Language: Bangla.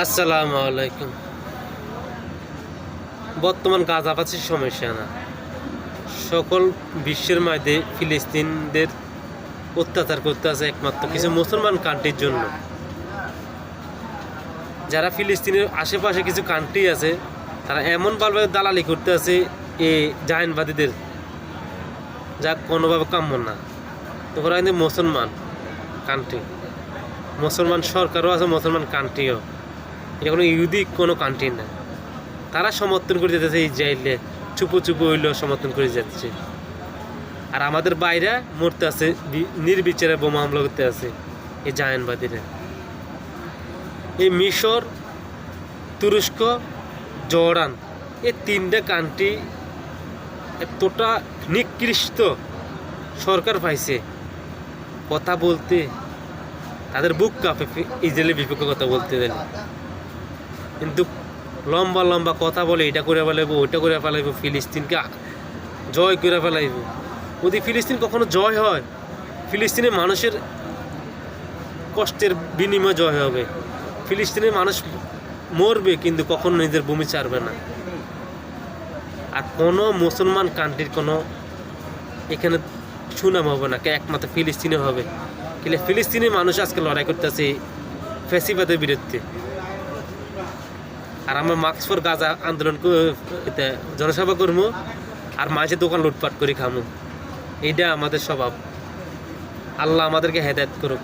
আসসালামু আলাইকুম। বর্তমান গাজাবাসীর সমস্যা না, সকল বিশ্বের মধ্যে ফিলিস্তিনদের অত্যাচার করতে আছে একমাত্র কিছু মুসলমান কান্ট্রির জন্য। যারা ফিলিস্তিনের আশেপাশে কিছু কান্ট্রি আছে, তারা এমনভাবে দালালি করতে আছে এই জায়নবাদীদের, যা কোনোভাবে কাম্য না। তো ওরা কিন্তু মুসলমান কান্ট্রি, মুসলমান সরকারও আছে, মুসলমান কান্ট্রিও, এটা কোনো ইহুদি কোনো কান্ট্রি না। তারা সমর্থন করে যেতেছে ইসরায়েলে, চুপো চুপো হইলেও সমর্থন করে যাচ্ছে। আর আমাদের বাইরে মরতে আছে, নির্বিচারে বোমা হামলা করতে আছে এই জায়নবাদীরা। এই মিশর, তুরস্ক, জর্ডান, এই তিনটা কান্ট্রি এতটা নিকৃষ্ট সরকার পাইছে, কথা বলতে তাদের বুক কাঁপে ইসরায়েলের বিপক্ষে কথা বলতে গেলে। কিন্তু লম্বা লম্বা কথা বলে, এটা করে ফেলাইব, ওইটা করে ফেলাইব, ফিলিস্তিনকে জয় করে ফেলাইব। যদি ফিলিস্তিন কখনো জয় হয়, ফিলিস্তিনের মানুষের কষ্টের বিনিময়ে জয় হবে। ফিলিস্তিনের মানুষ মরবে, কিন্তু কখনো নিজের ভূমি ছাড়বে না। আর কোনো মুসলমান কান্ট্রির কোনো এখানে সুনাম হবে না, একমাত্র ফিলিস্তিনে হবে। কিন্তু ফিলিস্তিনের মানুষ আজকে লড়াই করতেছে ফ্যাসিবাদের বিরুদ্ধে। আর আমরা মার্কস ফর গাজা আন্দোলন জনসভা করবো, আর মাঝে দোকান লুটপাট করে খামো। এইটা আমাদের স্বভাব। আল্লাহ আমাদেরকে হেদায়েত করুক।